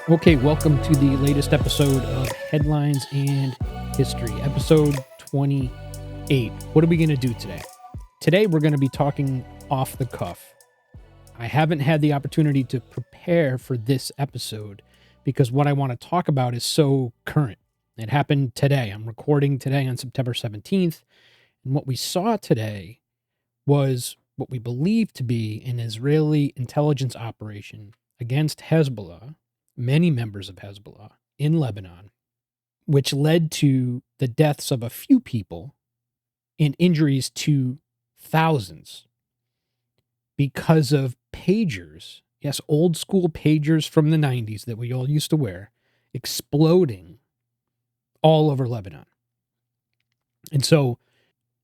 Okay, welcome to the latest episode of Headlines and History, episode 28. What are we going to do today? Today, we're going to be talking off the cuff. I haven't had the opportunity to prepare for this episode because what I want to talk about is so current. It happened today. I'm recording today on September 17th. And what we saw today was what we believe to be an Israeli intelligence operation against Hezbollah, many members of Hezbollah in Lebanon, which led to the deaths of a few people and injuries to thousands because of pagers. Yes, old school pagers from the 90s that we all used to wear, exploding all over Lebanon. And so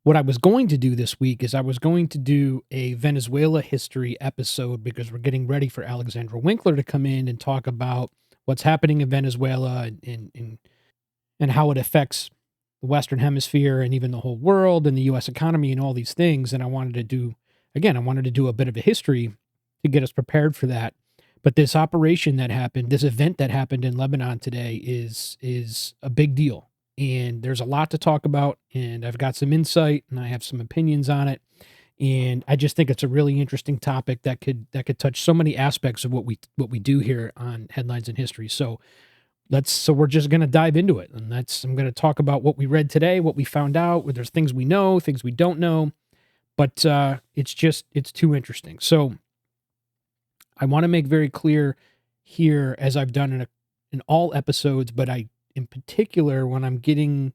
what I was going to do this week is I was going to do a Venezuela history episode because we're getting ready for Alexandra Winkler to come in and talk about what's happening in Venezuela and how it affects the Western Hemisphere and even the whole world and the U.S. economy and all these things. And I wanted to do a bit of a history to get us prepared for that. But this operation that happened, this event that happened in Lebanon today is a big deal. And there's a lot to talk about, and I've got some insight and I have some opinions on it. And I just think it's a really interesting topic that could touch so many aspects of what we do here on Headlines in History. So we're just going to dive into it. And I'm going to talk about what we read today, what we found out, where there's things we know, things we don't know, but it's too interesting. So I want to make very clear here, as I've done in all episodes, but in particular, when I'm getting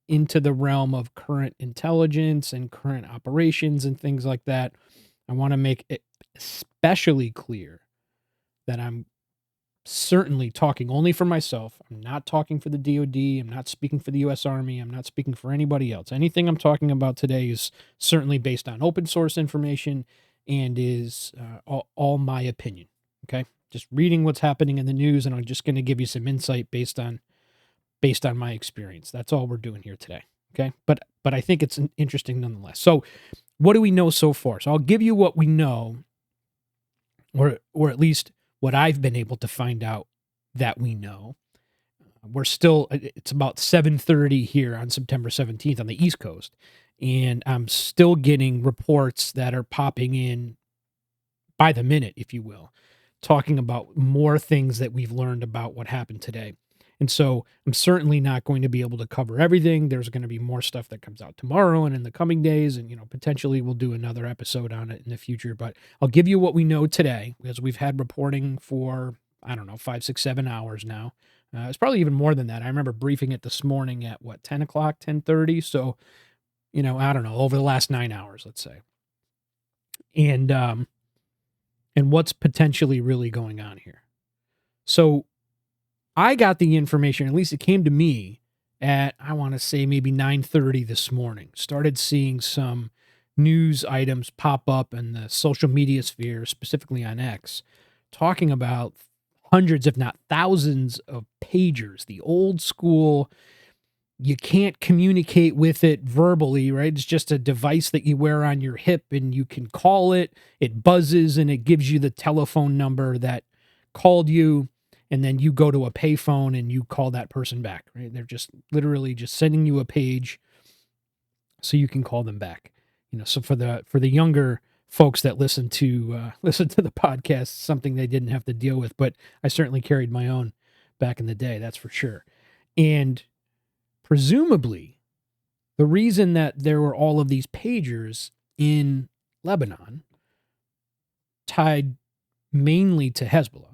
into the realm of current intelligence and current operations and things like that, I want to make it especially clear that I'm certainly talking only for myself. I'm not talking for the DoD. I'm not speaking for the U.S. Army. I'm not speaking for anybody else. Anything I'm talking about today is certainly based on open source information and is all my opinion. Okay? Just reading what's happening in the news, and I'm just going to give you some insight based on my experience. That's all we're doing here today. Okay. But I think it's interesting nonetheless. So what do we know so far? So I'll give you what we know, or at least what I've been able to find out that we know. It's about 7:30 here on September 17th on the East Coast. And I'm still getting reports that are popping in by the minute, if you will, talking about more things that we've learned about what happened today. And so I'm certainly not going to be able to cover everything. There's going to be more stuff that comes out tomorrow and in the coming days. And, potentially we'll do another episode on it in the future. But I'll give you what we know today, because we've had reporting for, 5, 6, 7 hours now. It's probably even more than that. I remember briefing it this morning at 10 o'clock, 10:30. So, I don't know, over the last 9 hours, let's say. And what's potentially really going on here. So I got the information, at least it came to me at, I want to say maybe 9:30 this morning. Started seeing some news items pop up in the social media sphere, specifically on X, talking about hundreds, if not thousands of pagers, the old school. You can't communicate with it verbally, right? It's just a device that you wear on your hip and you can call it. It buzzes and it gives you the telephone number that called you. And then you go to a payphone and you call that person back, right? They're just literally just sending you a page so you can call them back. So for the younger folks that listen to the podcast, something they didn't have to deal with, but I certainly carried my own back in the day, that's for sure. And presumably, the reason that there were all of these pagers in Lebanon, tied mainly to Hezbollah,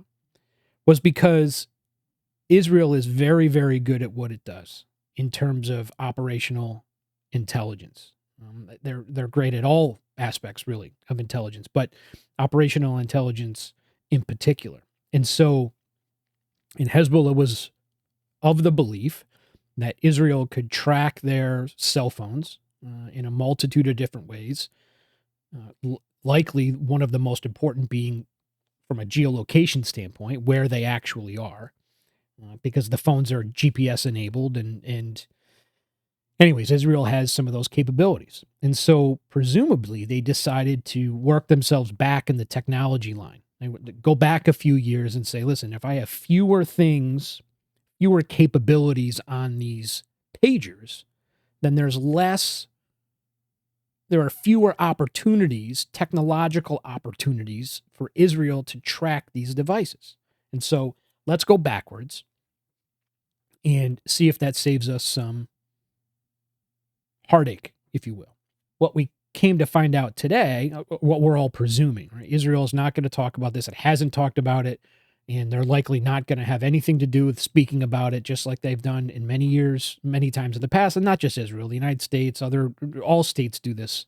was because Israel is very, very good at what it does in terms of operational intelligence. They're great at all aspects, really, of intelligence, but operational intelligence in particular. And so, Hezbollah was of the belief that Israel could track their cell phones in a multitude of different ways, likely one of the most important being from a geolocation standpoint, where they actually are, because the phones are GPS enabled. And anyways, Israel has some of those capabilities. And so presumably they decided to work themselves back in the technology line. I would go back a few years and say, listen, if I have fewer things, fewer capabilities on these pagers, then there are fewer opportunities, technological opportunities for Israel to track these devices. And so let's go backwards and see if that saves us some heartache, if you will. What we came to find out today, what we're all presuming, right? Israel is not going to talk about this. It hasn't talked about it, and they're likely not going to have anything to do with speaking about it, just like they've done in many years, many times in the past, and not just Israel, the United States, all states do this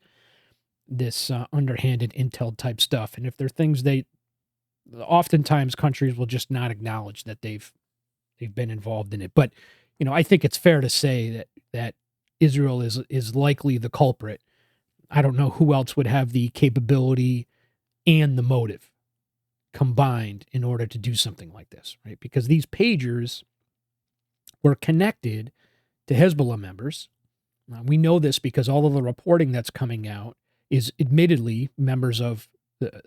underhanded intel type stuff. And if there are things oftentimes countries will just not acknowledge that they've been involved in it. But I think it's fair to say that Israel is likely the culprit. I don't know who else would have the capability and the motive combined in order to do something like this, right? Because these pagers were connected to Hezbollah members. We know this because all of the reporting that's coming out is admittedly members of the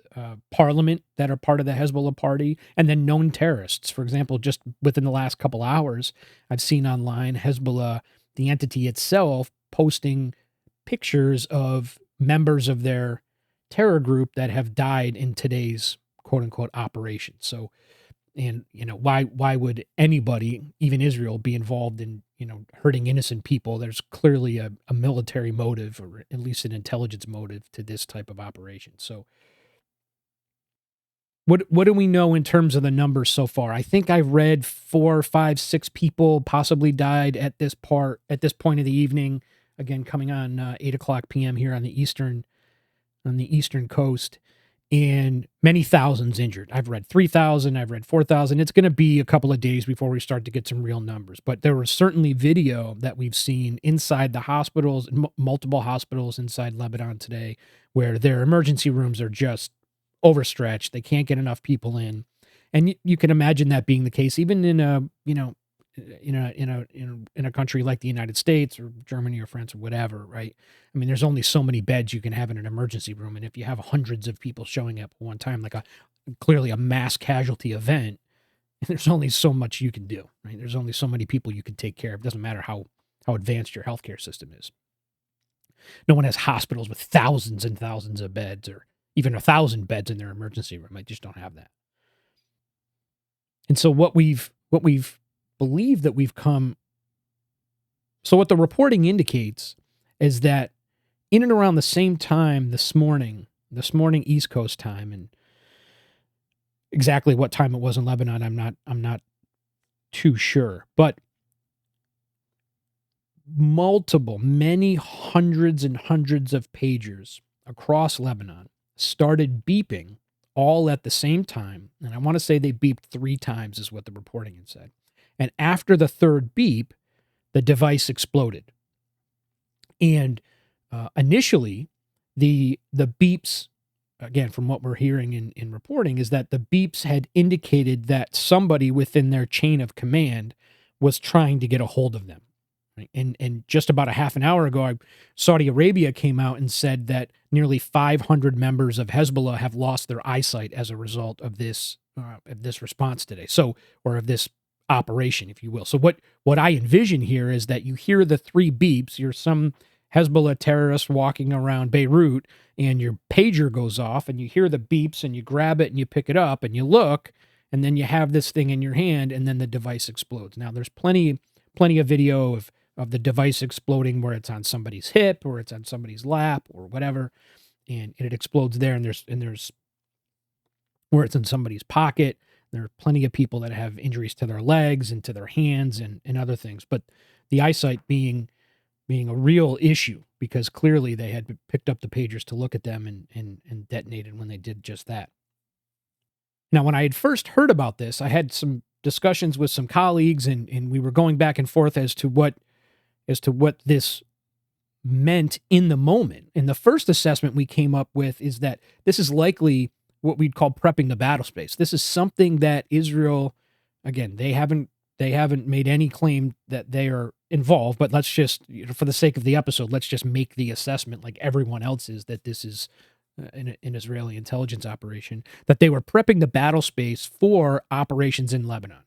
parliament that are part of the Hezbollah party, and then known terrorists. For example, just within the last couple hours, I've seen online Hezbollah, the entity itself, posting pictures of members of their terror group that have died in today's quote unquote operation. So, and why would anybody, even Israel, be involved in hurting innocent people? There's clearly a military motive, or at least an intelligence motive, to this type of operation. So what do we know in terms of the numbers so far? I think I've read 4, 5, 6 people possibly died at this point of the evening. Again, coming on 8:00 p.m. here on the eastern coast, and many thousands injured. I've read 3,000. I've read 4,000. It's going to be a couple of days before we start to get some real numbers. But there was certainly video that we've seen inside the hospitals, multiple hospitals inside Lebanon today, where their emergency rooms are just overstretched. They can't get enough people in, and you can imagine that being the case even in a country like the United States or Germany or France or whatever, right? I mean, there's only so many beds you can have in an emergency room, and if you have hundreds of people showing up at one time, like clearly a mass casualty event, there's only so much you can do, right? There's only so many people you can take care of. It doesn't matter how advanced your healthcare system is. No one has hospitals with thousands and thousands of beds, or even 1,000 beds in their emergency room. I just don't have that. And so what we've believed that we've come. So what the reporting indicates is that in and around the same time this morning East Coast time, and exactly what time it was in Lebanon, I'm not too sure, but many hundreds and hundreds of pagers across Lebanon started beeping all at the same time. And I want to say they beeped 3 times is what the reporting had said. And after the third beep, the device exploded. And initially, the beeps, again, from what we're hearing in reporting, is that the beeps had indicated that somebody within their chain of command was trying to get a hold of them. And just about a half an hour ago, Saudi Arabia came out and said that nearly 500 members of Hezbollah have lost their eyesight as a result of this response today. So, or of this operation, if you will. So what I envision here is that you hear the 3 beeps. You're some Hezbollah terrorist walking around Beirut, and your pager goes off, and you hear the beeps, and you grab it, and you pick it up, and you look, and then you have this thing in your hand, and then the device explodes. Now, there's plenty of video of the device exploding where it's on somebody's hip or it's on somebody's lap or whatever, and it explodes there, and there's where it's in somebody's pocket. There are plenty of people that have injuries to their legs and to their hands and other things. But the eyesight being a real issue, because clearly they had picked up the pagers to look at them and detonated when they did just that. Now, when I had first heard about this, I had some discussions with some colleagues, and we were going back and forth as to what this meant in the moment. And the first assessment we came up with is that this is likely what we'd call prepping the battle space. This is something that Israel, again, they haven't made any claim that they are involved, but let's just, for the sake of the episode, let's just make the assessment like everyone else is, that this is an Israeli intelligence operation, that they were prepping the battle space for operations in Lebanon.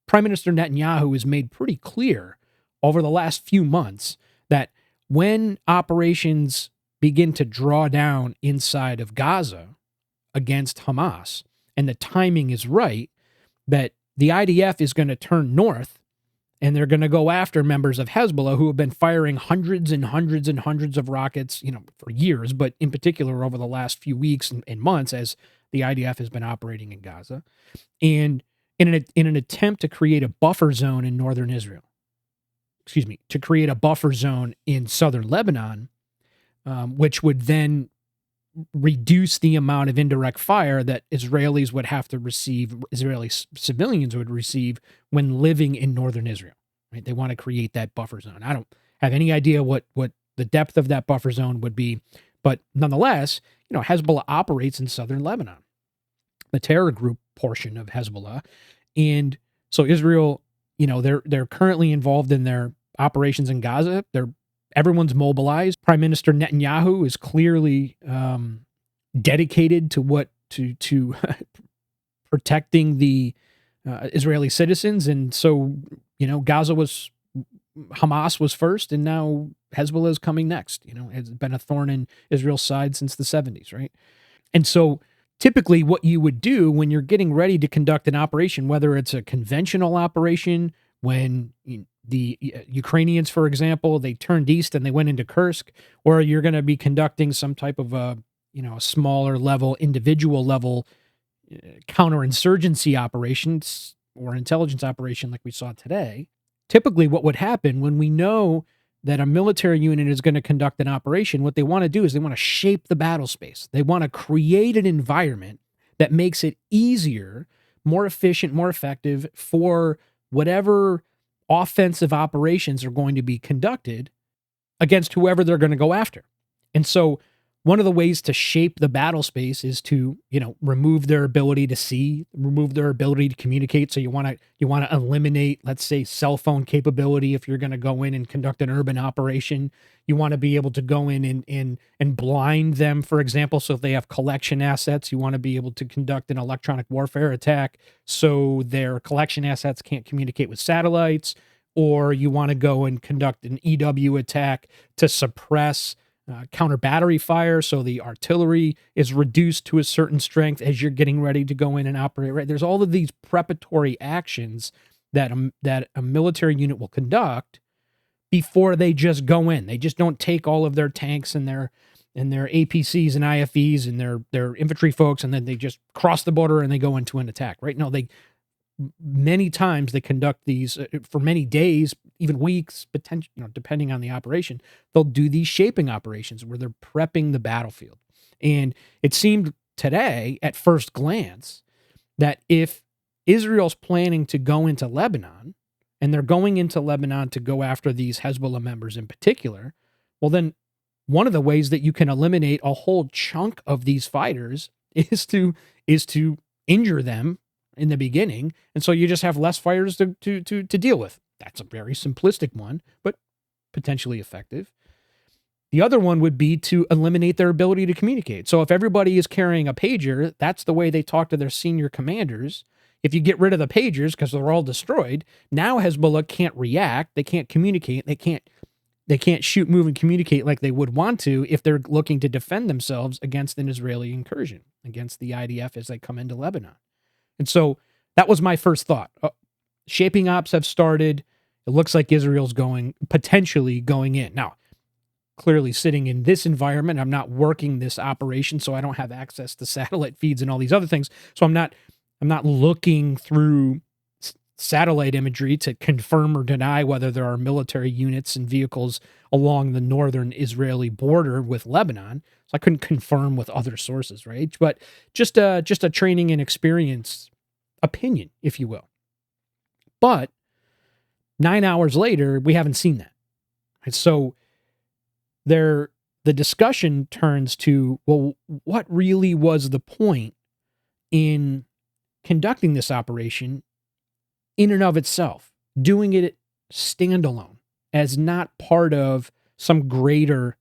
Prime Minister Netanyahu has made pretty clear over the last few months that when operations begin to draw down inside of Gaza against Hamas, and the timing is right, that the IDF is going to turn north and they're going to go after members of Hezbollah who have been firing hundreds and hundreds and hundreds of rockets, for years, but in particular over the last few weeks and months as the IDF has been operating in Gaza. And in an attempt to create a buffer zone in northern Israel, to create a buffer zone in southern Lebanon, which would then reduce the amount of indirect fire that Israelis would have to receive, Israeli civilians would receive when living in northern Israel. Right? They want to create that buffer zone. I don't have any idea what the depth of that buffer zone would be, but nonetheless, Hezbollah operates in southern Lebanon, the terror group portion of Hezbollah, and so Israel, they're currently involved in their operations in Gaza. Everyone's mobilized. Prime Minister Netanyahu is clearly dedicated to protecting the Israeli citizens, and so Hamas was first, and now Hezbollah is coming next. It's been a thorn in Israel's side since the 70s, right? And so typically what you would do when you're getting ready to conduct an operation, whether it's a conventional operation, when the Ukrainians, for example, they turned east and they went into Kursk, or you're going to be conducting some type of a smaller level, individual level counterinsurgency operations or intelligence operation like we saw today. Typically what would happen when we know that a military unit is going to conduct an operation, what they want to do is they want to shape the battle space. They want to create an environment that makes it easier, more efficient, more effective for whatever offensive operations are going to be conducted against whoever they're going to go after. And so one of the ways to shape the battle space is to, remove their ability to see, remove their ability to communicate. So you want to eliminate, let's say, cell phone capability if you're going to go in and conduct an urban operation. You want to be able to go in and blind them, for example. So if they have collection assets, you want to be able to conduct an electronic warfare attack so their collection assets can't communicate with satellites, or you want to go and conduct an EW attack to suppress counter battery fire, so the artillery is reduced to a certain strength as you're getting ready to go in and operate. Right, there's all of these preparatory actions that a military unit will conduct before they just go in. They just don't take all of their tanks and their APCs and IFVs and their infantry folks, and then they just cross the border and they go into an attack. Right? No, many times they conduct these for many days, even weeks, depending on the operation. They'll do these shaping operations where they're prepping the battlefield. And it seemed today, at first glance, that if Israel's planning to go into Lebanon, and they're going into Lebanon to go after these Hezbollah members in particular, well, then one of the ways that you can eliminate a whole chunk of these fighters is to injure them in the beginning, and so you just have less fighters to deal with. That's a very simplistic one, but potentially effective. The other one would be to eliminate their ability to communicate. So if everybody is carrying a pager, that's the way they talk to their senior commanders. If you get rid of the pagers because they're all destroyed, now Hezbollah can't react, they can't communicate, they can't shoot, move, and communicate like they would want to if they're looking to defend themselves against an Israeli incursion, against the IDF as they come into Lebanon. And so that was my first thought. Shaping ops have started. It looks like Israel's potentially going in. Now, clearly sitting in this environment, I'm not working this operation, so I don't have access to satellite feeds and all these other things. So I'm not looking through satellite imagery to confirm or deny whether there are military units and vehicles along the northern Israeli border with Lebanon. So I couldn't confirm with other sources, right? But just a training and experience opinion, if you will. But 9 hours later, we haven't seen that. And so the discussion turns to, well, what really was the point in conducting this operation in and of itself, doing it standalone as not part of some greater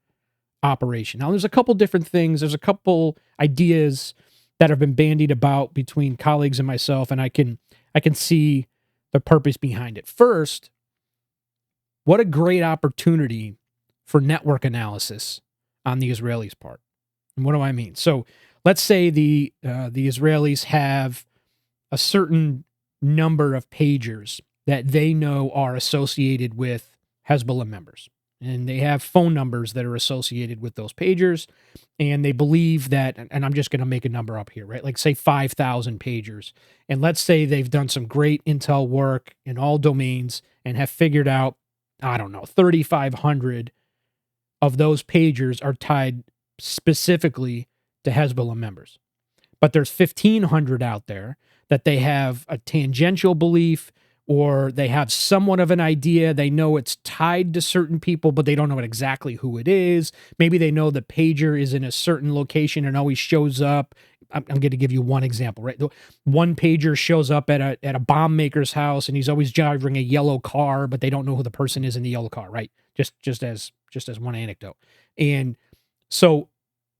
operation. Now, there's a couple different things. There's a couple ideas that have been bandied about between colleagues and myself, and I can see the purpose behind it. First, what a great opportunity for network analysis on the Israelis' part. And what do I mean? So let's say the Israelis have a certain number of pagers that they know are associated with Hezbollah members. And they have phone numbers that are associated with those pagers. And they believe that, and I'm just going to make a number up here, right? Like say 5,000 pagers. And let's say they've done some great intel work in all domains and have figured out, I don't know, 3,500 of those pagers are tied specifically to Hezbollah members. But there's 1,500 out there that they have a tangential belief, or they have somewhat of an idea. They know it's tied to certain people, but they don't know exactly who it is. Maybe they know the pager is in a certain location and always shows up. I'm going to give you one example, right? One pager shows up at a bomb maker's house, and he's always driving a yellow car, but they don't know who the person is in the yellow car, right? Just as one anecdote. And so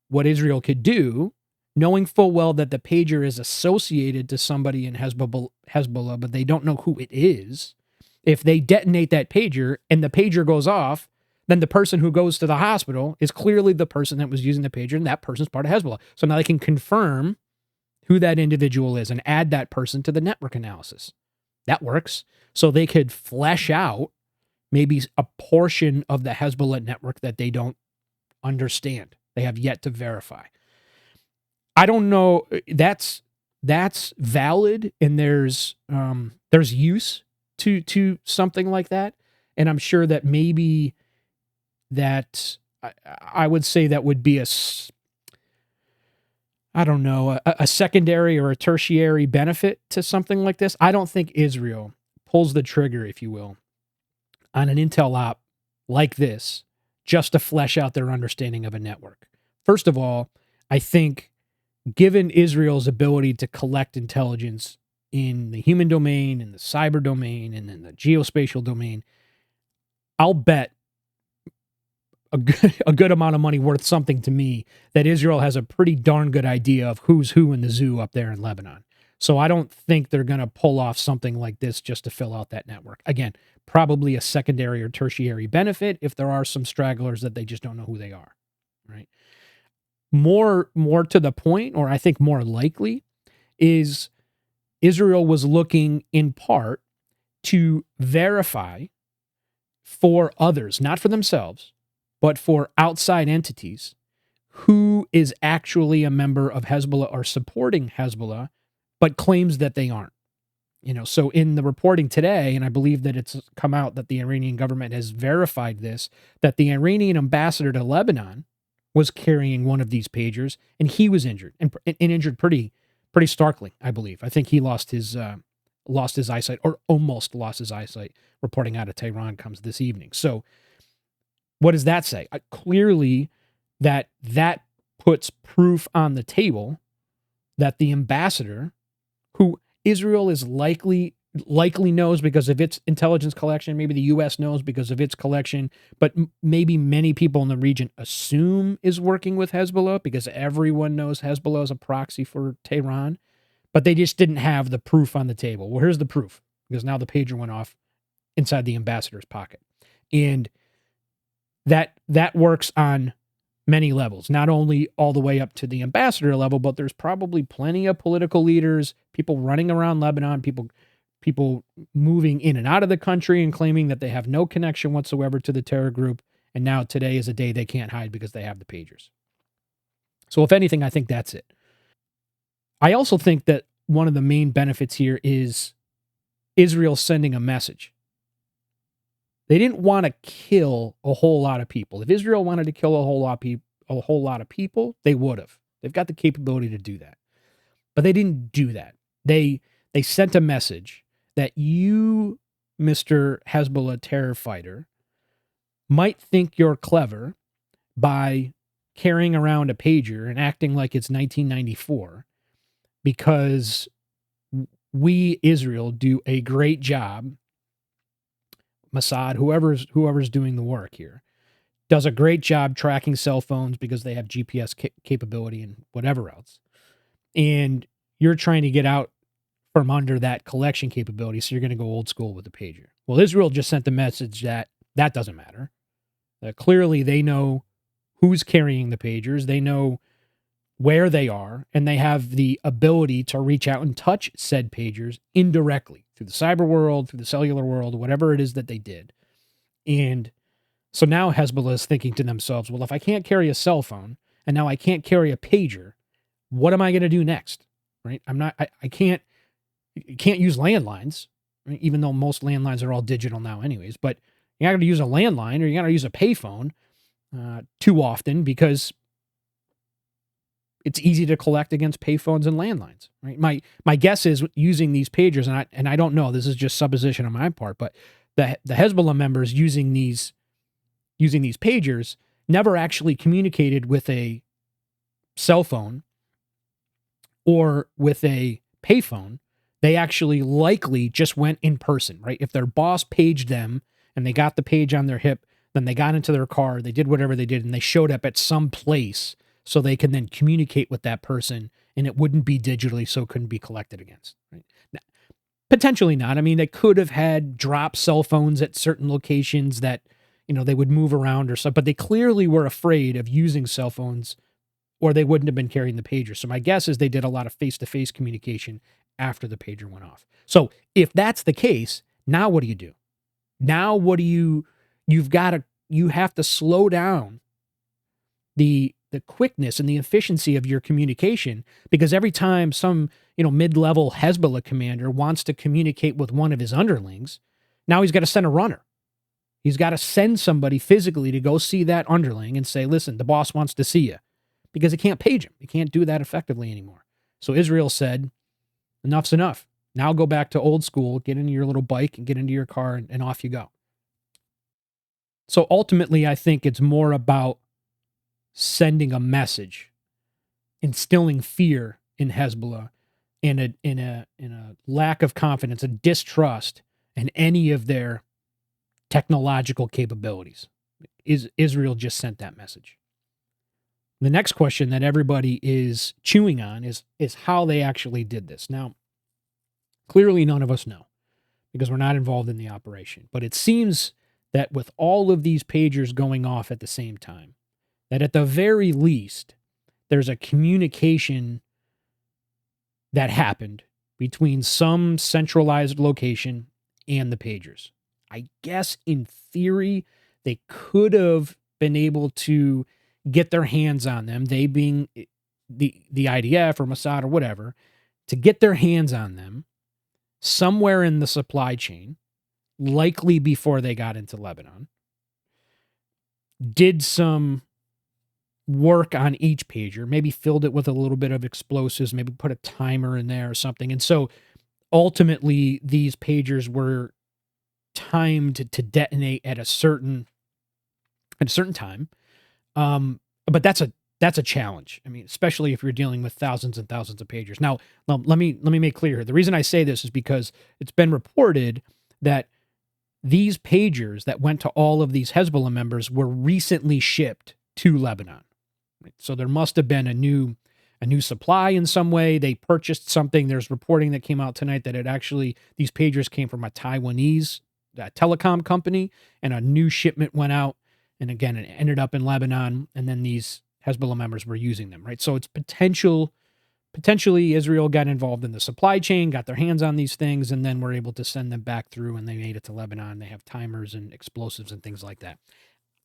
what Israel could do, knowing full well that the pager is associated to somebody in Hezbollah, but they don't know who it is, if they detonate that pager and the pager goes off, then the person who goes to the hospital is clearly the person that was using the pager, and that person's part of Hezbollah. So now they can confirm who that individual is and add that person to the network analysis. That works. So they could flesh out maybe a portion of the Hezbollah network that they don't understand. They have yet to verify. I don't know. That's valid, and there's use to something like that. And I'm sure that maybe that I would say that would be a secondary or a tertiary benefit to something like this. I don't think Israel pulls the trigger, if you will, on an intel op like this just to flesh out their understanding of a network. First of all, I think given Israel's ability to collect intelligence in the human domain, in the cyber domain, and in the geospatial domain, I'll bet a good amount of money worth something to me that Israel has a pretty darn good idea of who's who in the zoo up there in Lebanon. So I don't think they're going to pull off something like this just to fill out that network. Again, probably a secondary or tertiary benefit if there are some stragglers that they just don't know who they are, right? More to the point, or I think more likely, is Israel was looking in part to verify for others, not for themselves, but for outside entities, who is actually a member of Hezbollah or supporting Hezbollah, but claims that they aren't. So in the reporting today, and I believe that it's come out that the Iranian government has verified this, that the Iranian ambassador to Lebanon was carrying one of these pagers, and he was injured, and injured pretty starkly, I believe. I think he lost his eyesight, or almost lost his eyesight. Reporting out of Tehran comes this evening. So what does that say? Clearly, that puts proof on the table that the ambassador, who Israel is likely knows because of its intelligence collection, maybe the U.S. knows because of its collection, but maybe many people in the region assume is working with Hezbollah because everyone knows Hezbollah is a proxy for Tehran, but they just didn't have the proof on the table. Well, here's the proof, because now the pager went off inside the ambassador's pocket. And that works on many levels, not only all the way up to the ambassador level, but there's probably plenty of political leaders, people running around Lebanon, people moving in and out of the country and claiming that they have no connection whatsoever to the terror group. And now today is a day they can't hide because they have the pagers. So if anything, I think that's it. I also think that one of the main benefits here is Israel sending a message. They didn't want to kill a whole lot of people. If Israel wanted to kill a whole lot of people, they would have. They've got the capability to do that. But they didn't do that. They sent a message that you, Mr. Hezbollah terror fighter, might think you're clever by carrying around a pager and acting like it's 1994 because we, Israel, do a great job, Mossad, whoever's doing the work here, does a great job tracking cell phones because they have GPS capability and whatever else. And you're trying to get out from under that collection capability, so you're going to go old school with the pager. Well, Israel just sent the message that that doesn't matter. Clearly, they know who's carrying the pagers. They know where they are, and they have the ability to reach out and touch said pagers indirectly through the cyber world, through the cellular world, whatever it is that they did. And so now Hezbollah is thinking to themselves, well, if I can't carry a cell phone and now I can't carry a pager, what am I going to do next? Right? I can't use landlines, right? Even though most landlines are all digital now anyways, but you're not going to use a landline or you're going to use a payphone too often because it's easy to collect against payphones and landlines, right? My guess is using these pagers, and I don't know, this is just supposition on my part, but the Hezbollah members using these pagers never actually communicated with a cell phone or with a payphone. They actually likely just went in person, right? If their boss paged them and they got the page on their hip, then they got into their car, they did whatever they did, and they showed up at some place so they can then communicate with that person, and it wouldn't be digitally, so it couldn't be collected against. Right? Now, potentially not. I mean, they could have had drop cell phones at certain locations that, they would move around or so, but they clearly were afraid of using cell phones or they wouldn't have been carrying the pager. So my guess is they did a lot of face-to-face communication after the pager went off. So if that's the case, now what do you do? Now what do you have to slow down the quickness and the efficiency of your communication, because every time some, mid-level Hezbollah commander wants to communicate with one of his underlings, now he's got to send a runner. He's got to send somebody physically to go see that underling and say, listen, the boss wants to see you, because he can't page him. He can't do that effectively anymore. So Israel said, enough's enough. Now go back to old school, get into your little bike and get into your car and off you go. So ultimately, I think it's more about sending a message, instilling fear in Hezbollah, in a lack of confidence, a distrust in any of their technological capabilities. Israel just sent that message. The next question that everybody is chewing on is how they actually did this. Now, clearly none of us know because we're not involved in the operation. But it seems that with all of these pagers going off at the same time, that at the very least, there's a communication that happened between some centralized location and the pagers. I guess in theory, they could have been able to get their hands on them, they being the IDF or Mossad or whatever, to get their hands on them somewhere in the supply chain, likely before they got into Lebanon, did some work on each pager, maybe filled it with a little bit of explosives, maybe put a timer in there or something. And so ultimately these pagers were timed to detonate at a certain time. But that's a challenge. I mean, especially if you're dealing with thousands and thousands of pagers. Now, let me make clear here. The reason I say this is because it's been reported that these pagers that went to all of these Hezbollah members were recently shipped to Lebanon. Right? So there must have been a new supply in some way. They purchased something. There's reporting that came out tonight that these pagers came from a Taiwanese telecom company, and a new shipment went out. And again, it ended up in Lebanon, and then these Hezbollah members were using them, right? So it's potentially Israel got involved in the supply chain, got their hands on these things, and then were able to send them back through, and they made it to Lebanon. They have timers and explosives and things like that.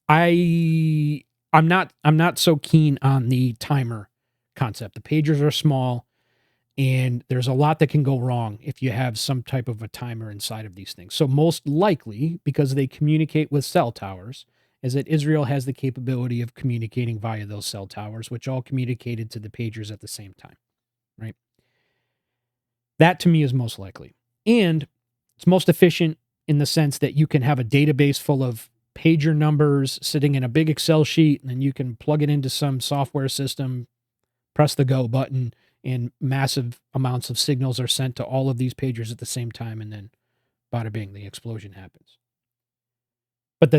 I'm not so keen on the timer concept. The pagers are small, and there's a lot that can go wrong if you have some type of a timer inside of these things. So most likely, because they communicate with cell towers, is that Israel has the capability of communicating via those cell towers, which all communicated to the pagers at the same time, right? That to me is most likely. And it's most efficient in the sense that you can have a database full of pager numbers sitting in a big Excel sheet, and then you can plug it into some software system, press the go button, and massive amounts of signals are sent to all of these pagers at the same time, and then bada bing, the explosion happens. But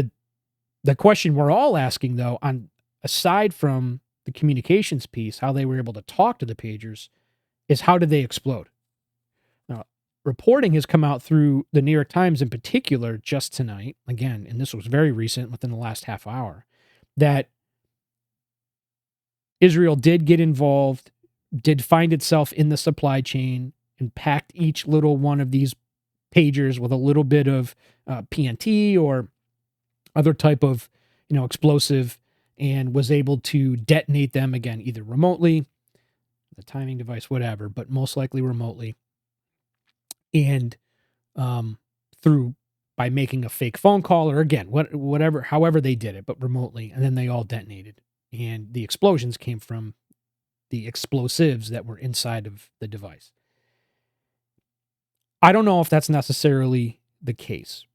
The question we're all asking, though, aside from the communications piece, how they were able to talk to the pagers, is how did they explode? Now, reporting has come out through the New York Times in particular just tonight, again, and this was very recent, within the last half hour, that Israel did get involved, did find itself in the supply chain, and packed each little one of these pagers with a little bit of PNT or other type of explosive, and was able to detonate them again, either remotely, the timing device, whatever, but most likely remotely, and through by making a fake phone call, or again, whatever, however they did it, but remotely, and then they all detonated, and the explosions came from the explosives that were inside of the device. I don't know if that's necessarily the case.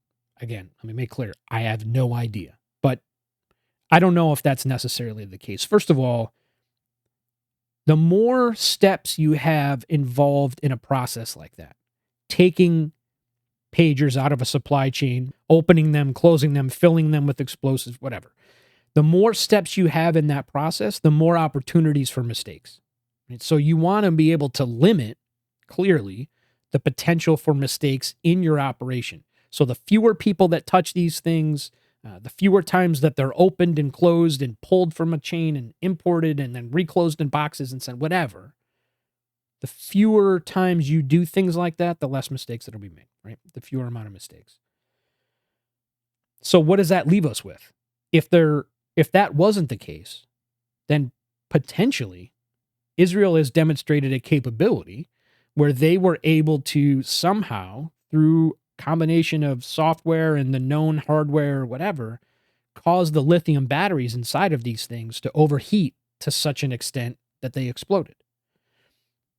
Again, let me make clear, I have no idea, but I don't know if that's necessarily the case. First of all, the more steps you have involved in a process like that, taking pagers out of a supply chain, opening them, closing them, filling them with explosives, whatever, the more steps you have in that process, the more opportunities for mistakes. Right? So you want to be able to limit, clearly, the potential for mistakes in your operation. So the fewer people that touch these things, the fewer times that they're opened and closed and pulled from a chain and imported and then reclosed in boxes and sent, whatever, the fewer times you do things like that, the less mistakes that'll be made, right? The fewer amount of mistakes. So what does that leave us with? If that wasn't the case, then potentially Israel has demonstrated a capability where they were able to somehow, through combination of software and the known hardware or whatever, cause the lithium batteries inside of these things to overheat to such an extent that they exploded.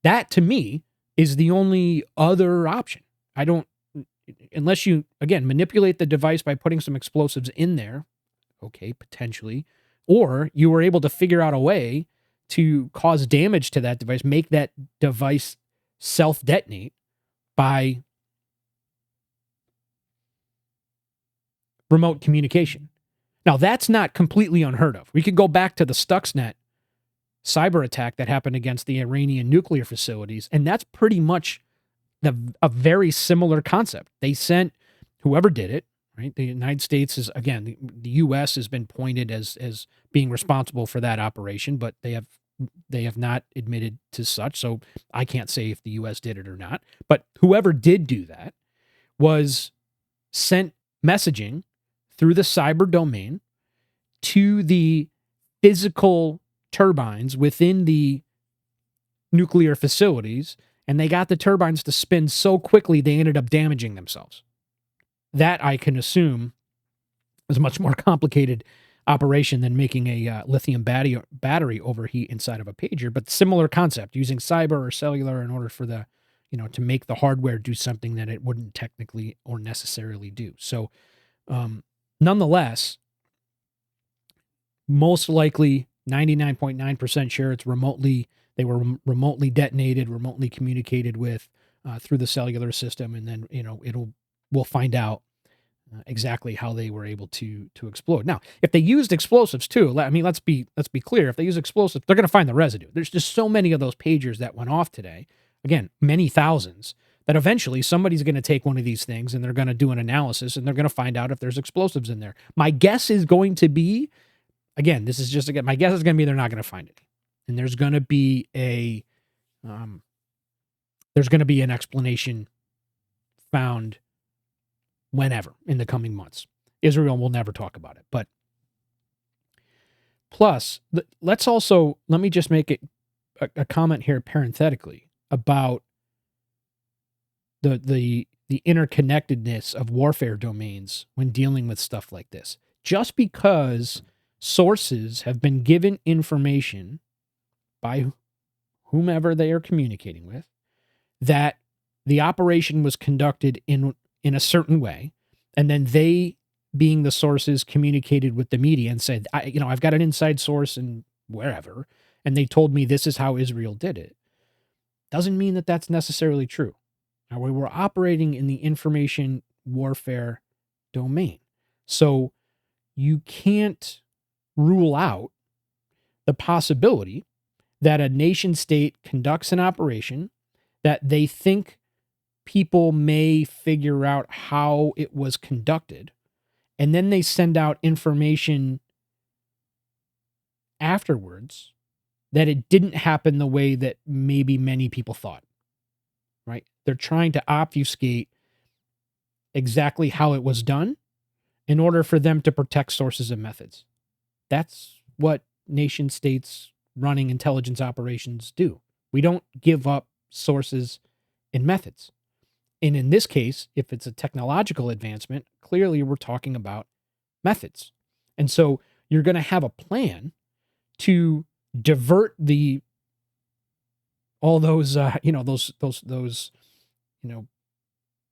That, to me, is the only other option. I don't, unless you, again, manipulate the device by putting some explosives in there, okay, potentially, or you were able to figure out a way to cause damage to that device, make that device self-detonate by remote communication. Now, that's not completely unheard of. We could go back to the Stuxnet cyber attack that happened against the Iranian nuclear facilities, and that's pretty much a very similar concept. They sent whoever did it, right? The United States is, again, the U.S. has been pointed as being responsible for that operation, but they have not admitted to such, so I can't say if the U.S. did it or not. But whoever did do that was sent messaging through the cyber domain to the physical turbines within the nuclear facilities, and they got the turbines to spin so quickly they ended up damaging themselves. That, I can assume, is a much more complicated operation than making a lithium battery overheat inside of a pager, but similar concept, using cyber or cellular in order for the, to make the hardware do something that it wouldn't technically or necessarily do. So, nonetheless, most likely 99.9% sure they were remotely detonated, remotely communicated with through the cellular system, and then we'll find out exactly how they were able to explode. Now, if they used explosives too, I mean, let's be clear. If they use explosives, they're going to find the residue. There's just so many of those pagers that went off today. Again, many thousands, that eventually somebody's going to take one of these things and they're going to do an analysis and they're going to find out if there's explosives in there. My guess is going to be, again, this is just, again, my guess is going to be they're not going to find it. And there's going to be an explanation found whenever in the coming months. Israel will never talk about it. But plus, let me just make it a comment here parenthetically about the interconnectedness of warfare domains when dealing with stuff like this. Just because sources have been given information by whomever they are communicating with that the operation was conducted in a certain way, and then they, being the sources, communicated with the media and said, I've got an inside source and wherever, and they told me this is how Israel did it, doesn't mean that that's necessarily true. Now, we were operating in the information warfare domain. So you can't rule out the possibility that a nation state conducts an operation that they think people may figure out how it was conducted, and then they send out information afterwards that it didn't happen the way that maybe many people thought, right? They're trying to obfuscate exactly how it was done in order for them to protect sources and methods. That's what nation states running intelligence operations do. We don't give up sources and methods. And in this case, if it's a technological advancement, clearly we're talking about methods. And so you're going to have a plan to divert all those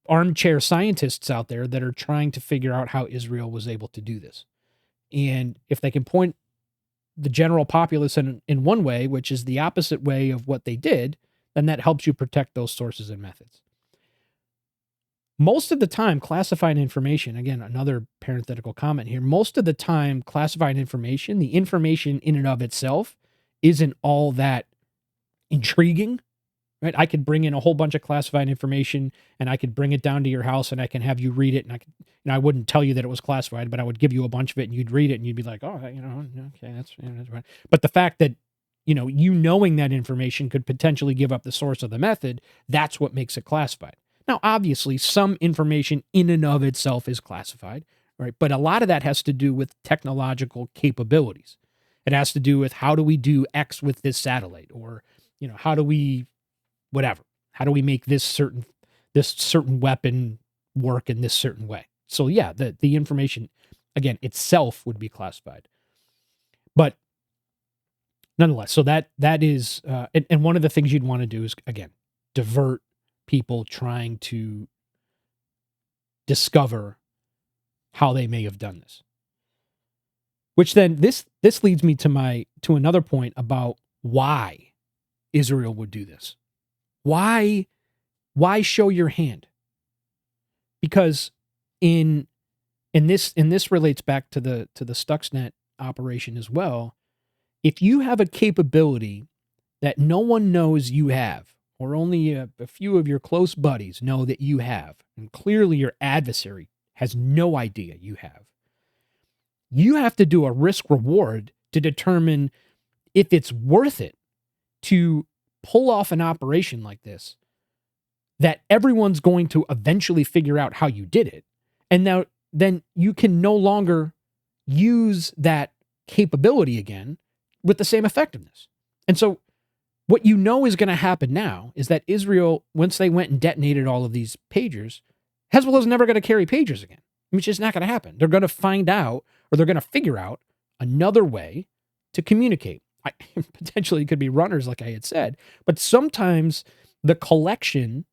armchair scientists out there that are trying to figure out how Israel was able to do this. And if they can point the general populace in one way, which is the opposite way of what they did, then that helps you protect those sources and methods. Most of the time, classified information, again, another parenthetical comment here, most of the time, classified information, the information in and of itself isn't all that intriguing, right? I could bring in a whole bunch of classified information and I could bring it down to your house and I can have you read it, and I wouldn't tell you that it was classified, but I would give you a bunch of it and you'd read it and you'd be like, oh, okay, that's right. But the fact that, you knowing that information could potentially give up the source of the method, that's what makes it classified. Now, obviously, some information in and of itself is classified, right? But a lot of that has to do with technological capabilities. It has to do with how do we do X with this satellite, or, how do we, whatever, how do we make this certain weapon work in this certain way? So yeah, the information, again, itself would be classified. But nonetheless, so that is, and one of the things you'd want to do is, again, divert people trying to discover how they may have done this. Which then this leads me to another point about why Israel would do this. Why show your hand? Because and this relates back to the Stuxnet operation as well. If you have a capability that no one knows you have, or only a few of your close buddies know that you have, and clearly your adversary has no idea you have to do a risk reward to determine if it's worth it to pull off an operation like this, that everyone's going to eventually figure out how you did it. And now then you can no longer use that capability again with the same effectiveness. And so what is going to happen now is that Israel, once they went and detonated all of these pagers, Hezbollah is never going to carry pagers again. It's just not going to happen. They're going to find out, or they're going to figure out another way to communicate. Potentially it could be runners, like I had said, but sometimes the collection,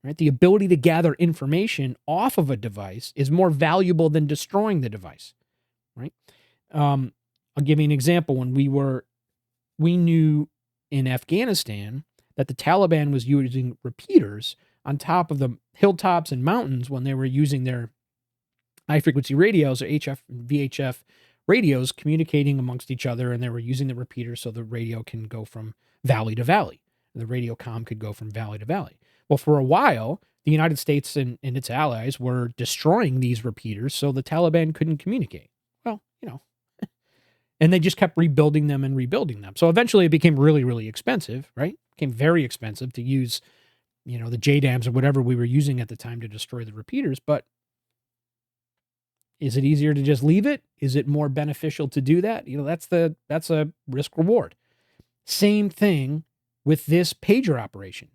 right, the ability to gather information off of a device is more valuable than destroying the device, right? I'll give you an example. When we knew in Afghanistan that the Taliban was using repeaters on top of the hilltops and mountains when they were using their high-frequency radios, or HF and VHF radios, communicating amongst each other, and they were using the repeaters so the radio can go from valley to valley. The radio comm could go from valley to valley. Well, for a while, the United States and its allies were destroying these repeaters so the Taliban couldn't communicate. Well, and they just kept rebuilding them and rebuilding them. So eventually it became really, really expensive, right? It became very expensive to use, the JDAMs or whatever we were using at the time to destroy the repeaters. But is it easier to just leave it? Is it more beneficial to do that? That's a risk reward. Same thing with this pager operation.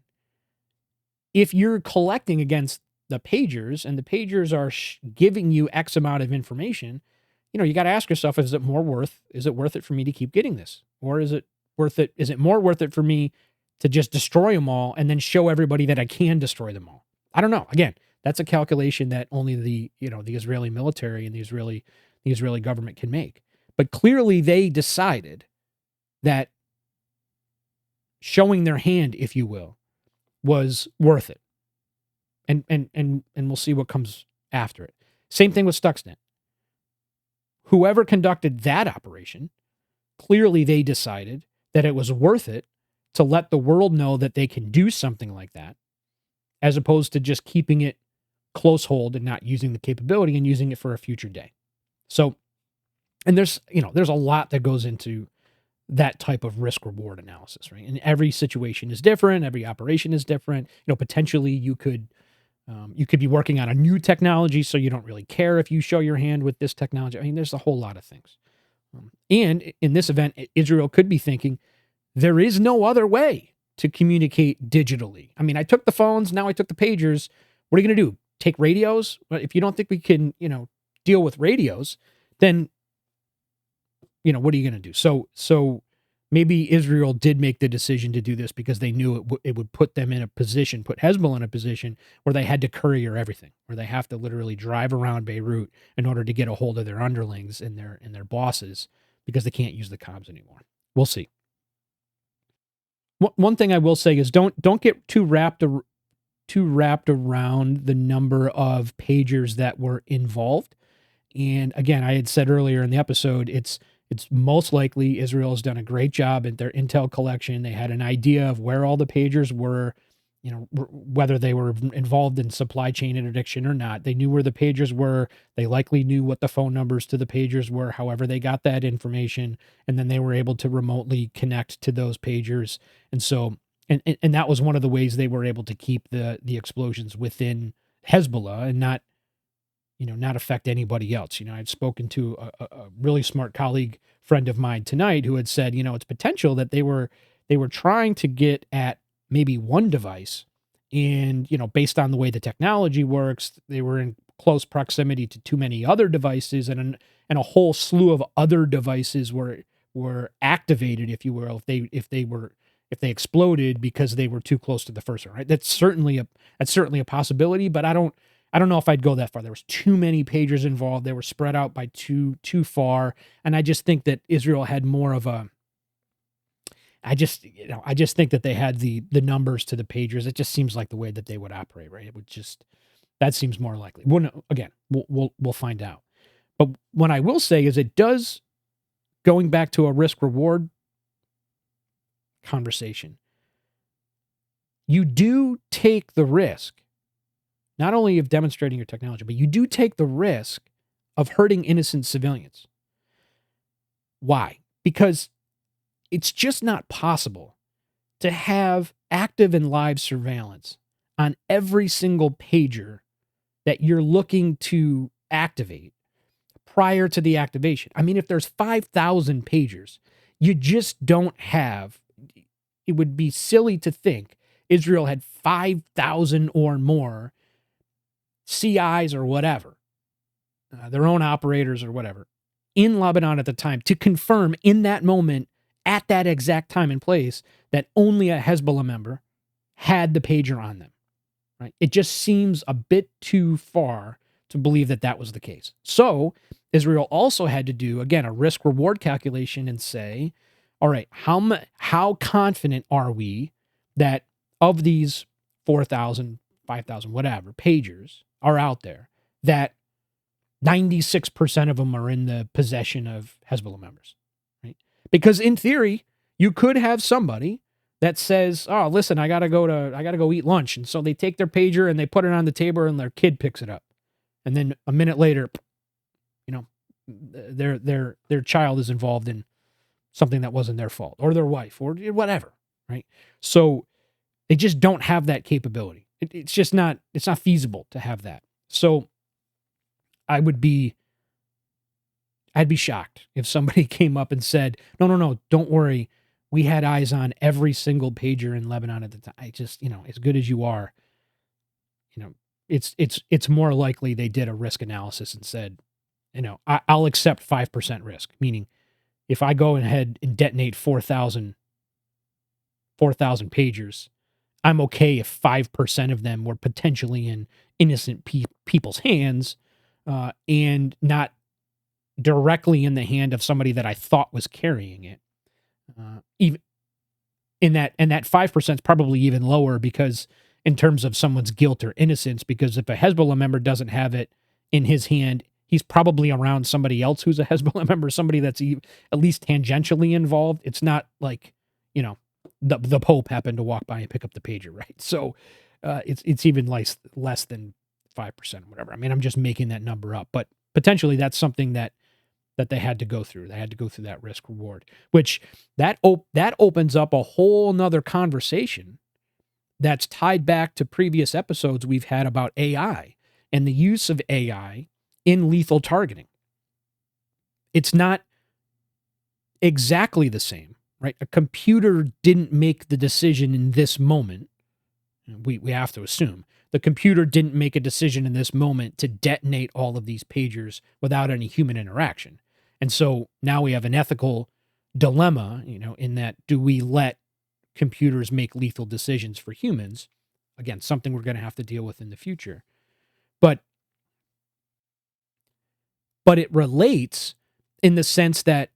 If you're collecting against the pagers and the pagers are giving you X amount of information, you got to ask yourself, is it worth it for me to keep getting this? Or is it more worth it for me to just destroy them all and then show everybody that I can destroy them all? I don't know. Again, that's a calculation that only the Israeli military and the Israeli government can make. But clearly they decided that showing their hand, if you will, was worth it. And we'll see what comes after it. Same thing with Stuxnet. whoever conducted that operation, clearly they decided that it was worth it to let the world know that they can do something like that, as opposed to just keeping it close hold and not using the capability and using it for a future day. So, and there's a lot that goes into that type of risk reward analysis, right? And every situation is different. Every operation is different. Potentially you could be working on a new technology, so you don't really care if you show your hand with this technology. I mean, there's a whole lot of things. And in this event, Israel could be thinking, there is no other way to communicate digitally. I mean, I took the phones, now I took the pagers. What are you going to do? Take radios? If you don't think we can, deal with radios, then, what are you going to do? So maybe Israel did make the decision to do this because they knew it would put them in a position, put Hezbollah in a position where they had to courier everything, where they have to literally drive around Beirut in order to get a hold of their underlings and their bosses, because they can't use the comms anymore. We'll see. One thing I will say is don't get too wrapped around the number of pagers that were involved. And again, I had said earlier in the episode, it's most likely Israel has done a great job at their intel collection. They had an idea of where all the pagers were, whether they were involved in supply chain interdiction or not. They knew where the pagers were. They likely knew what the phone numbers to the pagers were, however they got that information. And then they were able to remotely connect to those pagers. And so, and that was one of the ways they were able to keep the explosions within Hezbollah and not affect anybody else. I'd spoken to a really smart colleague friend of mine tonight who had said, it's potential that they were trying to get at maybe one device, and, based on the way the technology works, they were in close proximity to too many other devices, and a whole slew of other devices were activated, if you will, if they exploded because they were too close to the first one, right? That's certainly a possibility, but I don't know if I'd go that far. There was too many pagers involved. They were spread out by too far. And I just think that Israel had more of I just think that they had the numbers to the pagers. It just seems like the way that they would operate, right? That seems more likely. We'll find out. But what I will say is it does, going back to a risk reward conversation, you do take the risk, not only of demonstrating your technology, but you do take the risk of hurting innocent civilians. Why? Because it's just not possible to have active and live surveillance on every single pager that you're looking to activate prior to the activation. I mean, if there's 5,000 pagers, you just don't have, it would be silly to think Israel had 5,000 or more CIs or whatever, their own operators or whatever, in Lebanon at the time to confirm in that moment, at that exact time and place, that only a Hezbollah member had the pager on them, right? It just seems a bit too far to believe that that was the case. So Israel also had to do, again, a risk-reward calculation and say, all right, how confident are we that of these 4,000, 5,000, whatever, pagers are out there, that 96% of them are in the possession of Hezbollah members, right? Because in theory, you could have somebody that says, "Oh, listen, I gotta go eat lunch," and so they take their pager and they put it on the table, and their kid picks it up, and then a minute later, their child is involved in something that wasn't their fault, or their wife, or whatever, right? So they just don't have that capability. It's not feasible to have that. So I'd be shocked if somebody came up and said, no, don't worry. We had eyes on every single pager in Lebanon at the time. I just, as good as you are, it's more likely they did a risk analysis and said, I'll accept 5% risk, meaning if I go ahead and detonate 4,000 pagers, I'm okay if 5% of them were potentially in innocent people's hands, and not directly in the hand of somebody that I thought was carrying it. Even in that, and that 5% is probably even lower, because in terms of someone's guilt or innocence, because if a Hezbollah member doesn't have it in his hand, He's probably around somebody else who's a Hezbollah member, somebody that's at least tangentially involved. It's not like, the Pope happened to walk by and pick up the pager, right? So it's even less than 5%, whatever. I mean, I'm just making that number up, but potentially that's something that they had to go through. They had to go through that risk reward, which that opens up a whole nother conversation that's tied back to previous episodes we've had about AI and the use of AI in lethal targeting. It's not exactly the same, right? A computer didn't make the decision in this moment. We have to assume the computer didn't make a decision in this moment to detonate all of these pagers without any human interaction. And so now we have an ethical dilemma, in that, do we let computers make lethal decisions for humans? Again, something we're going to have to deal with in the future. But it relates in the sense that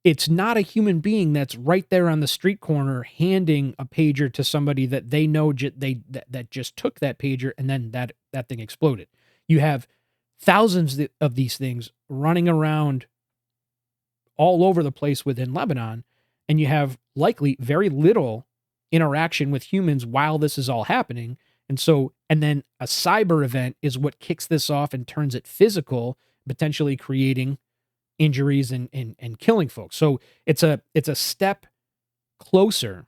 it's not a human being that's right there on the street corner handing a pager to somebody that they know that just took that pager, and then that thing exploded. You have thousands of these things running around all over the place within Lebanon, and you have likely very little interaction with humans while this is all happening. And then a cyber event is what kicks this off and turns it physical, potentially creating injuries and killing folks. So it's a step closer,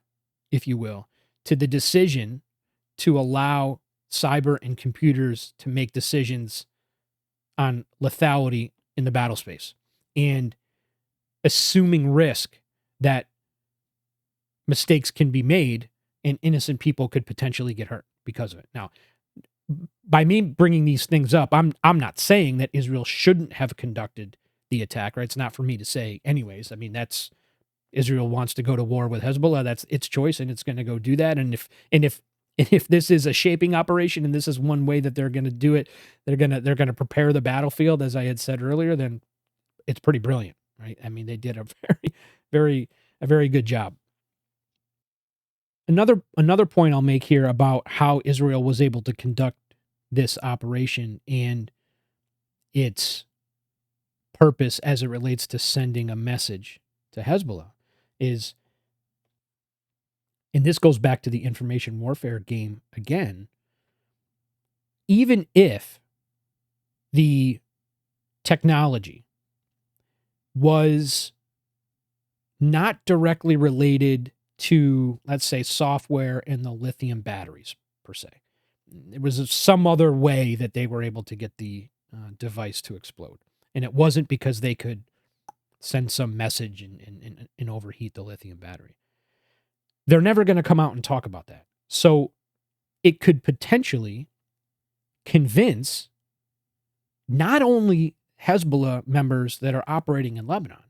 if you will, to the decision to allow cyber and computers to make decisions on lethality in the battle space, and assuming risk that mistakes can be made and innocent people could potentially get hurt because of it. Now, by me bringing these things up, I'm not saying that Israel shouldn't have conducted the attack, right? It's not for me to say anyways. I mean, that's Israel wants to go to war with Hezbollah. That's its choice, and it's going to go do that. And if this is a shaping operation and this is one way that they're going to do it, they're going to prepare the battlefield, as I had said earlier, then it's pretty brilliant, right? I mean, they did a very good job. Another point I'll make here about how Israel was able to conduct this operation and its purpose as it relates to sending a message to Hezbollah is, and this goes back to the information warfare game again, even if the technology was not directly related to, let's say, software and the lithium batteries per se, it was some other way that they were able to get the device to explode. And it wasn't because they could send some message and overheat the lithium battery. They're never going to come out and talk about that. So it could potentially convince not only Hezbollah members that are operating in Lebanon,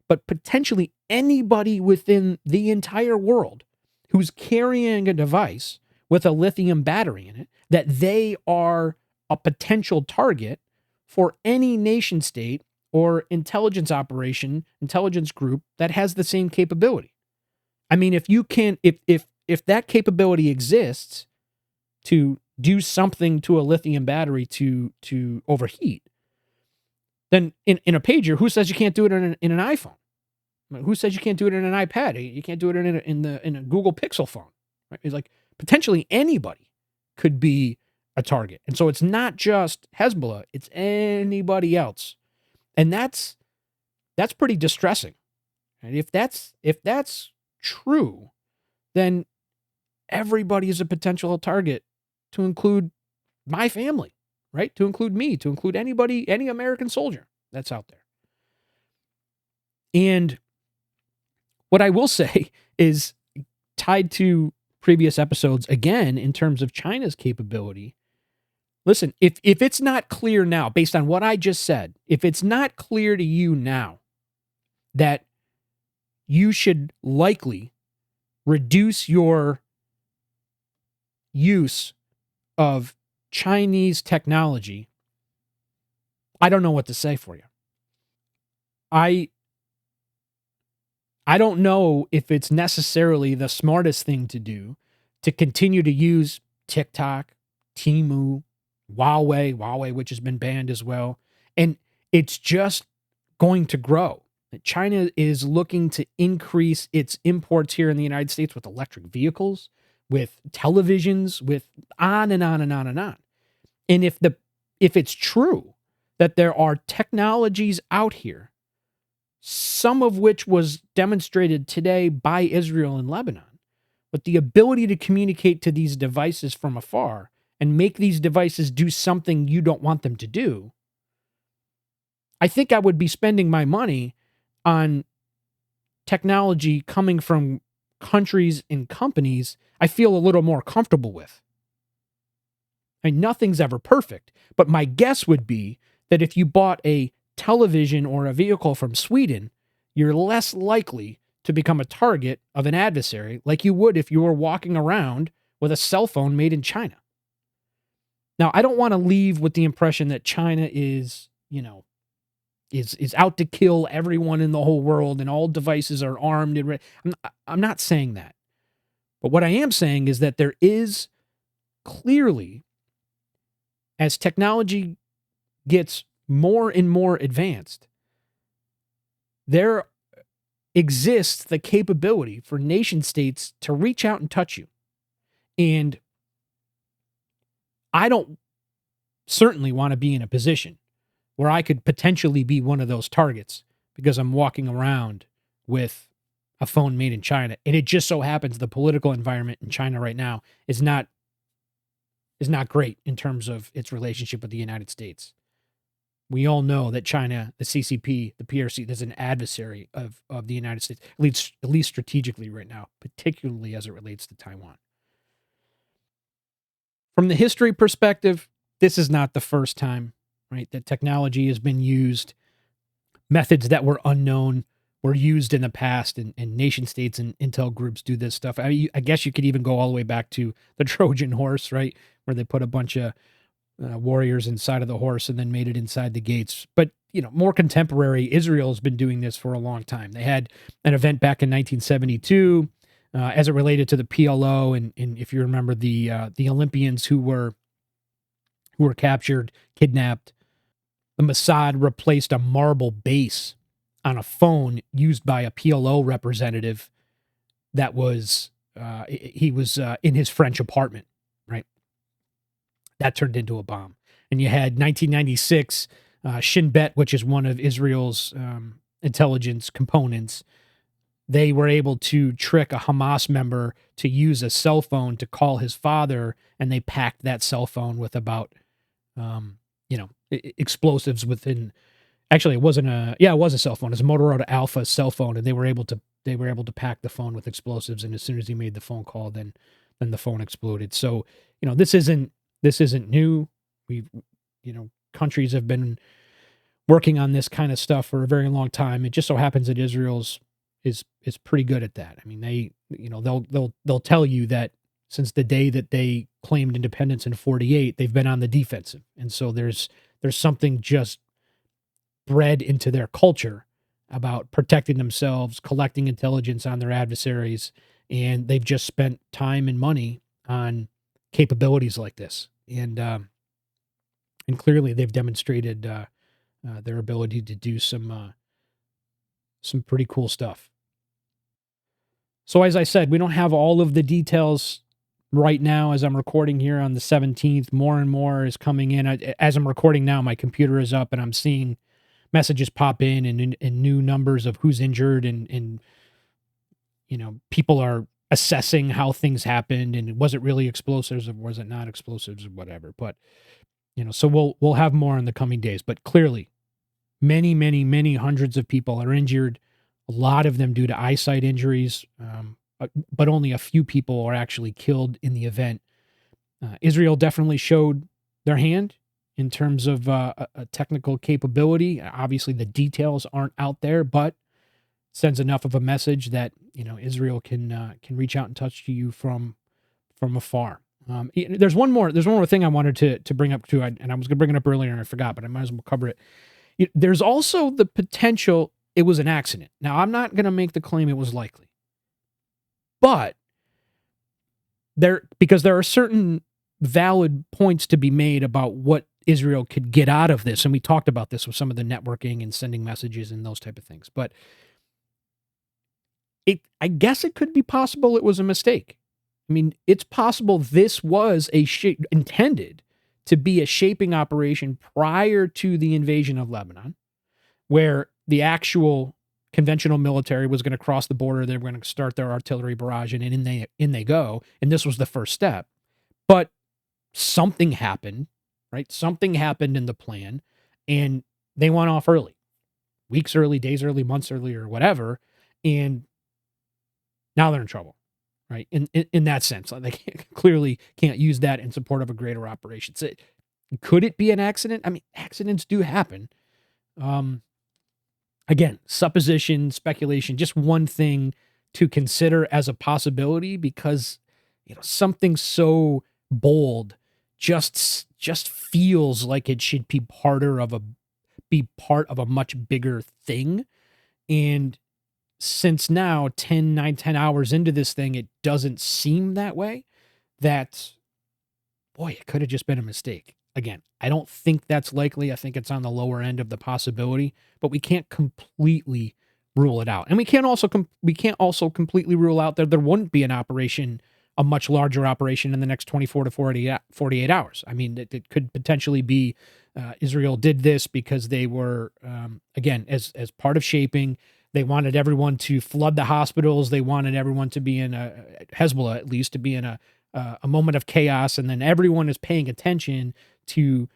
but potentially anybody within the entire world who's carrying a device with a lithium battery in it, that they are a potential target for any nation state or intelligence group that has the same capability. I mean, if that capability exists to do something to a lithium battery to overheat, then in a pager, who says you can't do it in an iPhone? Who says you can't do it in an iPad? You can't do it in a Google Pixel phone. Right? It's like potentially anybody could be a target. And so it's not just Hezbollah, it's anybody else. And that's pretty distressing. And if that's true, then everybody is a potential target, to include my family, right? To include me, to include anybody, any American soldier that's out there. And what I will say is, tied to previous episodes, again, in terms of China's capability, listen, if it's not clear now, based on what I just said, if it's not clear to you now that you should likely reduce your use of Chinese technology, I don't know what to say for you. I don't know if it's necessarily the smartest thing to do to continue to use TikTok, Temu, Huawei, which has been banned as well, and it's just going to grow. China is looking to increase its imports here in the United States with electric vehicles, with televisions, with on and on and on and on. And if it's true that there are technologies out here, some of which was demonstrated today by Israel and Lebanon, but the ability to communicate to these devices from afar and make these devices do something you don't want them to do, I think I would be spending my money on technology coming from countries and companies I feel a little more comfortable with. I mean, nothing's ever perfect, but my guess would be that if you bought a television or a vehicle from Sweden, you're less likely to become a target of an adversary like you would if you were walking around with a cell phone made in China. Now, I don't want to leave with the impression that China is out to kill everyone in the whole world and all devices are armed and I'm not saying that. But what I am saying is that there is clearly, as technology gets more and more advanced, there exists the capability for nation states to reach out and touch you. And I don't certainly want to be in a position where I could potentially be one of those targets because I'm walking around with a phone made in China. And it just so happens the political environment in China right now is not great in terms of its relationship with the United States. We all know that China, the CCP, the PRC, is an adversary of the United States, at least strategically right now, particularly as it relates to Taiwan. From the history perspective, this is not the first time, right, that technology has been used. Methods that were unknown were used in the past, and nation states and intel groups do this stuff. I guess you could even go all the way back to the Trojan horse, right, where they put a bunch of warriors inside of the horse and then made it inside the gates. But, more contemporary, Israel has been doing this for a long time. They had an event back in 1972 as it related to the PLO. And if you remember the Olympians who were captured, kidnapped, the Mossad replaced a marble base on a phone used by a PLO representative that was, he was in his French apartment, right? That turned into a bomb. And you had 1996, Shin Bet, which is one of Israel's intelligence components. They were able to trick a Hamas member to use a cell phone to call his father, and they packed that cell phone with about, explosives within. Actually, it was a cell phone. It was a Motorola Alpha cell phone, and they were able to pack the phone with explosives. And as soon as he made the phone call, then the phone exploded. So, this isn't new. We've, countries have been working on this kind of stuff for a very long time. It just so happens that Israel's is pretty good at that. I mean, they'll tell you that since the day that they claimed independence in 48, they've been on the defensive. And so there's something just bred into their culture about protecting themselves, collecting intelligence on their adversaries, and they've just spent time and money on capabilities like this. And clearly they've demonstrated their ability to do some pretty cool stuff. So as I said, we don't have all of the details right now as I'm recording here on the 17th. More and more is coming in. As I'm recording now, my computer is up and I'm seeing messages pop in and new numbers of who's injured and people are assessing how things happened and was it really explosives or was it not explosives or whatever. But, so we'll have more in the coming days. But clearly, many, many, many hundreds of people are injured. A lot of them due to eyesight injuries, but only a few people are actually killed in the event. Israel definitely showed their hand in terms of a technical capability. Obviously, the details aren't out there, but sends enough of a message that Israel can reach out and touch you from afar. There's one more thing I wanted to bring up too, and I was going to bring it up earlier and I forgot, but I might as well cover it. There's also the potential it was an accident. Now, I'm not going to make the claim it was likely, but because there are certain valid points to be made about what Israel could get out of this. And we talked about this with some of the networking and sending messages and those type of things. But I guess it could be possible it was a mistake. I mean, it's possible this was intended to be a shaping operation prior to the invasion of Lebanon, where the actual conventional military was going to cross the border. They were going to start their artillery barrage, and in they go. And this was the first step. But something happened, right? Something happened in the plan, and they went off early, weeks early, days early, months early, or whatever. And now they're in trouble, right? In that sense, they clearly can't use that in support of a greater operation. So could it be an accident? I mean, accidents do happen. Again, supposition, speculation, just one thing to consider as a possibility, because something so bold just feels like it should be part of a much bigger thing. And since now 10 hours into this thing, it doesn't seem that way. That, boy, it could have just been a mistake. Again, I don't think that's likely. I think it's on the lower end of the possibility, but we can't completely rule it out. And we can't also completely rule out that there wouldn't be a much larger operation in the next 24 to 48 hours. I mean, it could potentially be Israel did this because they were, again, as part of shaping, they wanted everyone to flood the hospitals. They wanted everyone to be in Hezbollah, at least, to be in a moment of chaos. And then everyone is paying attention to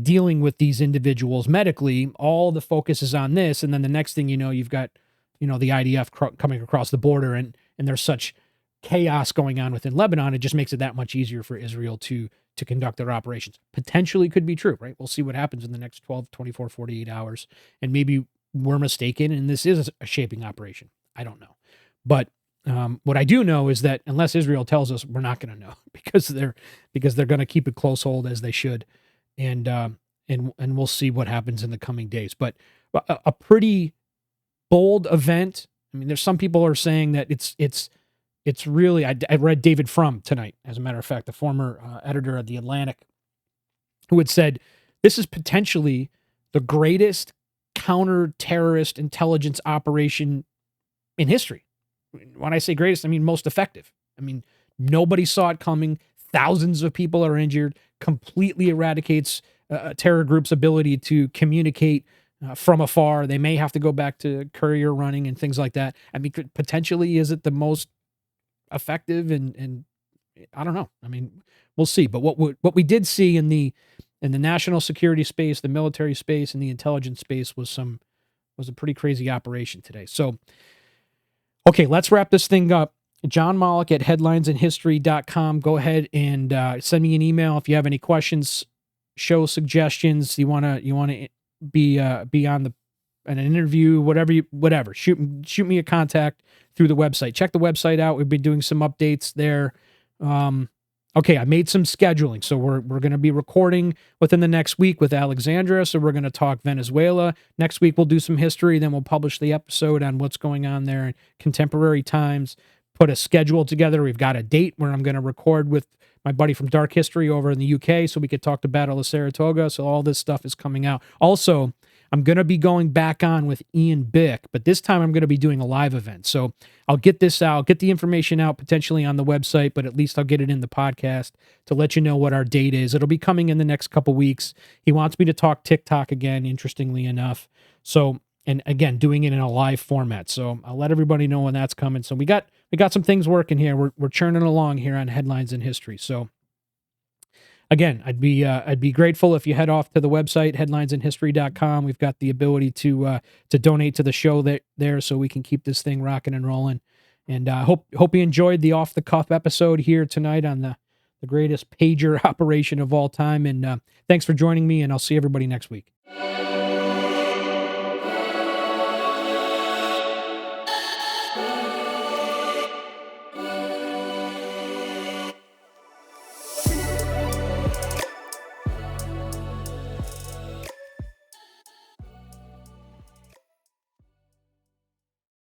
dealing with these individuals medically. All the focus is on this. And then the next thing you know, you've got, the IDF coming across the border, and there's such chaos going on within Lebanon. It just makes it that much easier for Israel to conduct their operations. Potentially could be true, right? We'll see what happens in the next 12, 24, 48 hours. And maybe we're mistaken and this is a shaping operation. I don't know. But what I do know is that unless Israel tells us, we're not going to know because they're going to keep a close hold, as they should. And we'll see what happens in the coming days. But a pretty bold event. I mean, there's some people are saying that it's really, I read David Frum tonight, as a matter of fact, the former editor of The Atlantic, who had said, this is potentially the greatest counter-terrorist intelligence operation in history. When I say greatest, I mean most effective. I mean, nobody saw it coming. Thousands of people are injured, completely eradicates a terror group's ability to communicate from afar. They may have to go back to courier running and things like that. I mean, potentially, is it the most effective? And I don't know. I mean, we'll see. But what we did see in the national security space, the military space, and the intelligence space was a pretty crazy operation today. So, okay, let's wrap this thing up. John Malik at headlinesandhistory.com. Go ahead and send me an email if you have any questions, show suggestions. You want to be on an interview, whatever. Shoot me a contact through the website. Check the website out. We've been doing some updates there. Okay, I made some scheduling. So we're going to be recording within the next week with Alexandra. So we're going to talk Venezuela. Next week, we'll do some history. Then we'll publish the episode on what's going on there in contemporary times. Put a schedule together. We've got a date where I'm going to record with my buddy from Dark History over in the UK so we could talk to Battle of Saratoga. So all this stuff is coming out. Also, I'm going to be going back on with Ian Bick, but this time I'm going to be doing a live event. So I'll get this out, get the information out potentially on the website, but at least I'll get it in the podcast to let you know what our date is. It'll be coming in the next couple weeks. He wants me to talk TikTok again, interestingly enough. So, and again, doing it in a live format. So I'll let everybody know when that's coming. So we got some things working here. We're churning along here on Headlines in History. So again, I'd be grateful if you head off to the website, headlinesandhistory.com. We've got the ability to donate to the show there so we can keep this thing rocking and rolling. And I hope you enjoyed the off-the-cuff episode here tonight on the greatest pager operation of all time. And thanks for joining me, and I'll see everybody next week.